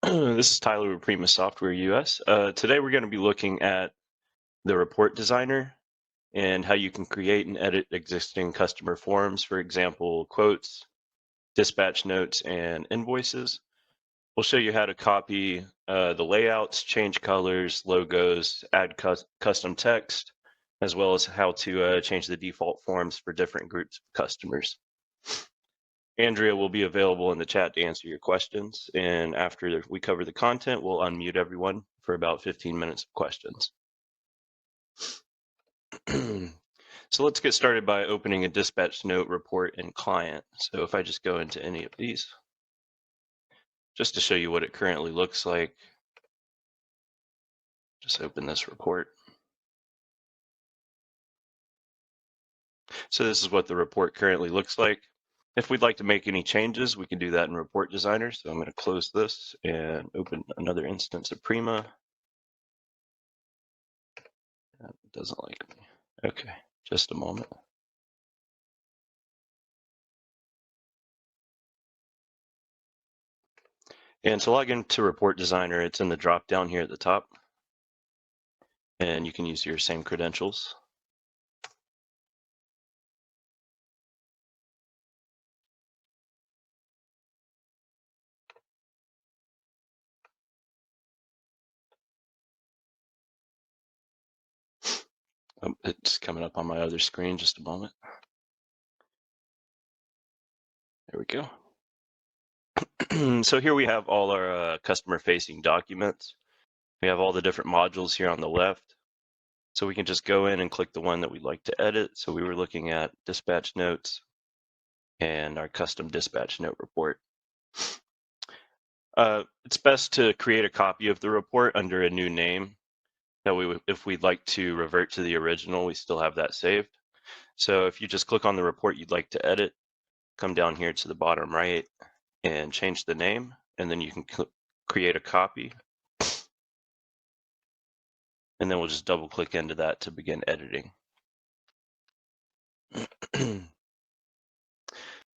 This is Tyler with Prima Software US. Today we're going to be looking at the report designer and how you can create and edit existing customer forms, for example, quotes, dispatch notes, and invoices. We'll show you how to copy the layouts, change colors, logos, add custom text, as well as how to change the default forms for different groups of customers. Andrea will be available in the chat to answer your questions. And after we cover the content, we'll unmute everyone for about 15 minutes of questions. So let's get started by opening a dispatch note report in client. So if I just go into any of these, just to show you what it currently looks like, just open this report. So this is what the report currently looks like. If we'd like to make any changes, we can do that in Report Designer. So I'm going to close this and open another instance of Prima. That doesn't like me. Okay, just a moment. And to log into Report Designer, it's in the drop down here at the top. And you can use your same credentials. It's coming up on my other screen, just a moment. There we go. So here we have all our customer-facing documents. We have all the different modules here on the left. So we can just go in and click the one that we'd like to edit. So we were looking at dispatch notes and our custom dispatch note report. It's best to create a copy of the report under a new name. That way, if we'd like to revert to the original, we still have that saved. So if you just click on the report you'd like to edit, come down here to the bottom right and change the name, and then you can create a copy. And then we'll just double click into that to begin editing.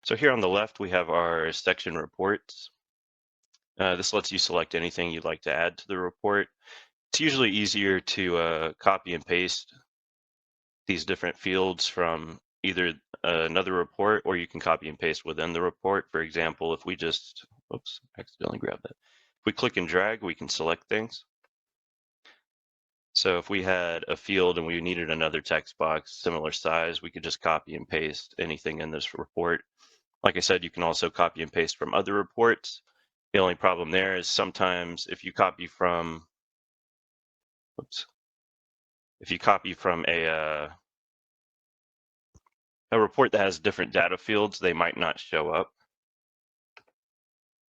So here on the left, we have our section reports. This lets you select anything you'd like to add to the report. It's usually easier to copy and paste these different fields from either another report, or you can copy and paste within the report. For example, if we just, oops, accidentally grabbed that. If we click and drag, we can select things. So if we had a field and we needed another text box, similar size, we could just copy and paste anything in this report. Like I said, you can also copy and paste from other reports. The only problem there is sometimes if you copy from, if you copy from a report that has different data fields, they might not show up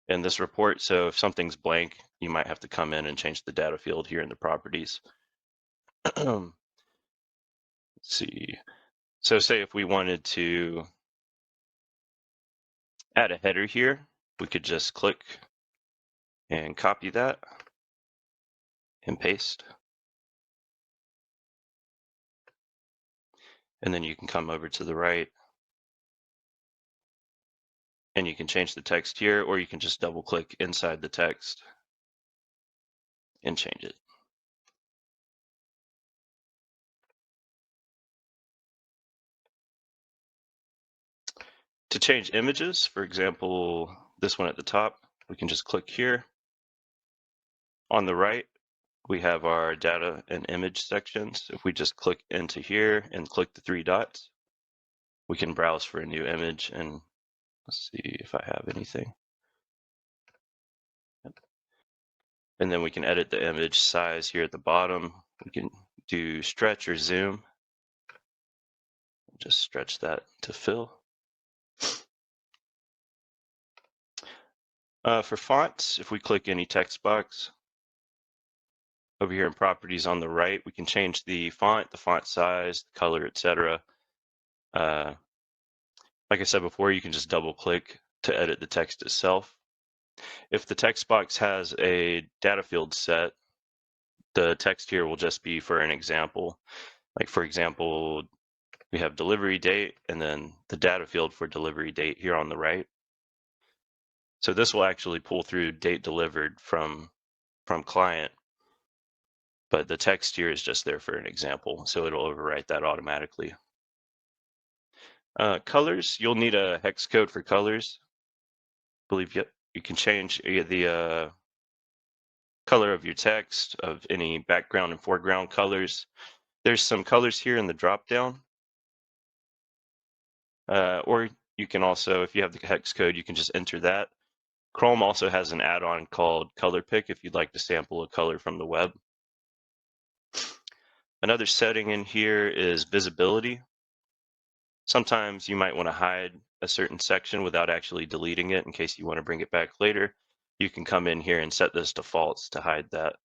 in this report. So if something's blank, you might have to come in and change the data field here in the properties. Let's see. So say if we wanted to add a header here, we could just click and copy that and paste. And then you can come over to the right and you can change the text here, or you can just double click inside the text and change it. To change images, for example, this one at the top, we can just click here. On the right, we have our data and image sections. If we just click into here and click the three dots, we can browse for a new image, and let's see if I have anything. And then we can edit the image size here at the bottom. We can do stretch or zoom. Just stretch that to fill. For fonts, if we click any text box, over here in properties on the right, we can change the font size, the color, etc. Like I said before, you can just double click to edit the text itself. If the text box has a data field set, the text here will just be for an example. Like for example, we have delivery date and then the data field for delivery date here on the right. So this will actually pull through date delivered from client, but the text here is just there for an example, so it'll overwrite that automatically. Colors, you'll need a hex code for colors. I believe you can change the color of your text, of any background and foreground colors. There's some colors here in the drop down. Or you can also, if you have the hex code, you can just enter that. Chrome also has an add-on called Color Pick if you'd like to sample a color from the web. Another setting in here is visibility. Sometimes you might want to hide a certain section without actually deleting it in case you want to bring it back later. You can come in here and set this defaults to hide that.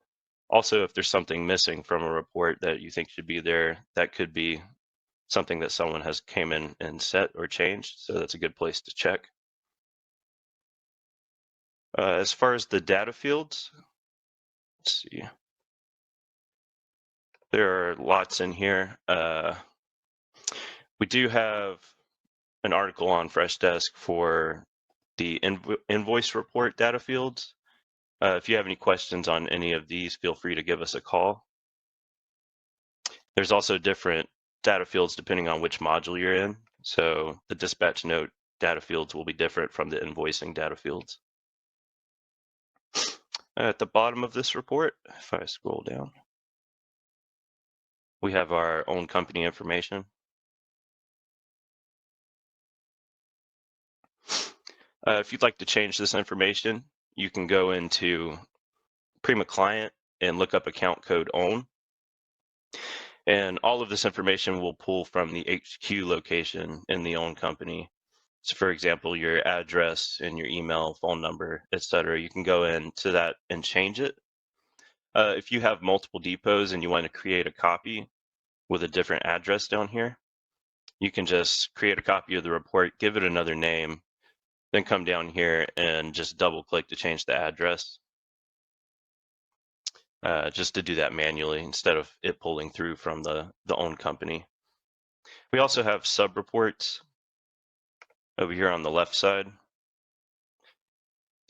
Also, if there's something missing from a report that you think should be there, that could be something that someone has came in and set or changed. So that's a good place to check. As far as the data fields, let's see. There are lots in here. We do have an article on Freshdesk for the invoice report data fields. If you have any questions on any of these, feel free to give us a call. There's also different data fields depending on which module you're in. So the dispatch note data fields will be different from the invoicing data fields. At the bottom of this report, if I scroll down, we have our own company information. If you'd like to change this information, you can go into Prima Client and look up account code OWN. And all of this information will pull from the HQ location in the OWN company. So for example, your address and your email, phone number, etc. You can go into that and change it. If you have multiple depots and you want to create a copy with a different address down here, you can just create a copy of the report, give it another name, then come down here and just double click to change the address. Just to do that manually instead of it pulling through from the own company. We also have sub-reports over here on the left side.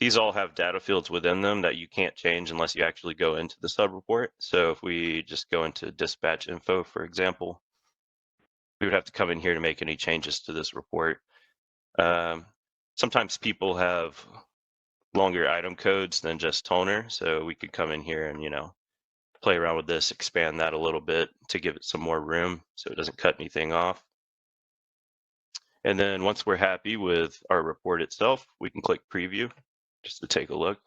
These all have data fields within them that you can't change unless you actually go into the sub-report. So if we just go into dispatch info, for example, we would have to come in here to make any changes to this report. Sometimes people have longer item codes than just toner, so we could come in here and, play around with this, expand that a little bit to give it some more room so it doesn't cut anything off. And then once we're happy with our report itself, we can click preview just to take a look.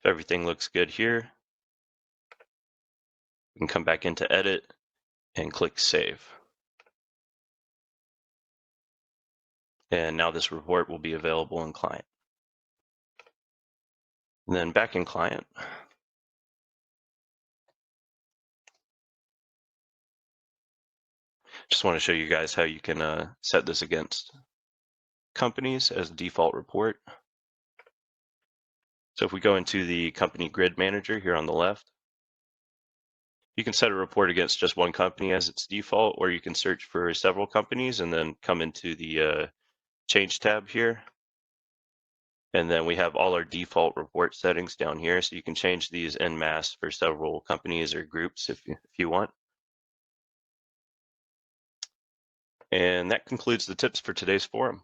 If everything looks good here, we can come back into edit and click save. And now this report will be available in client. And then back in client, just want to show you guys how you can set this against companies as default report. So if we go into the company grid manager here on the left, you can set a report against just one company as its default, or you can search for several companies and then come into the change tab here. And then we have all our default report settings down here. So you can change these en masse for several companies or groups if you want. And that concludes the tips for today's forum.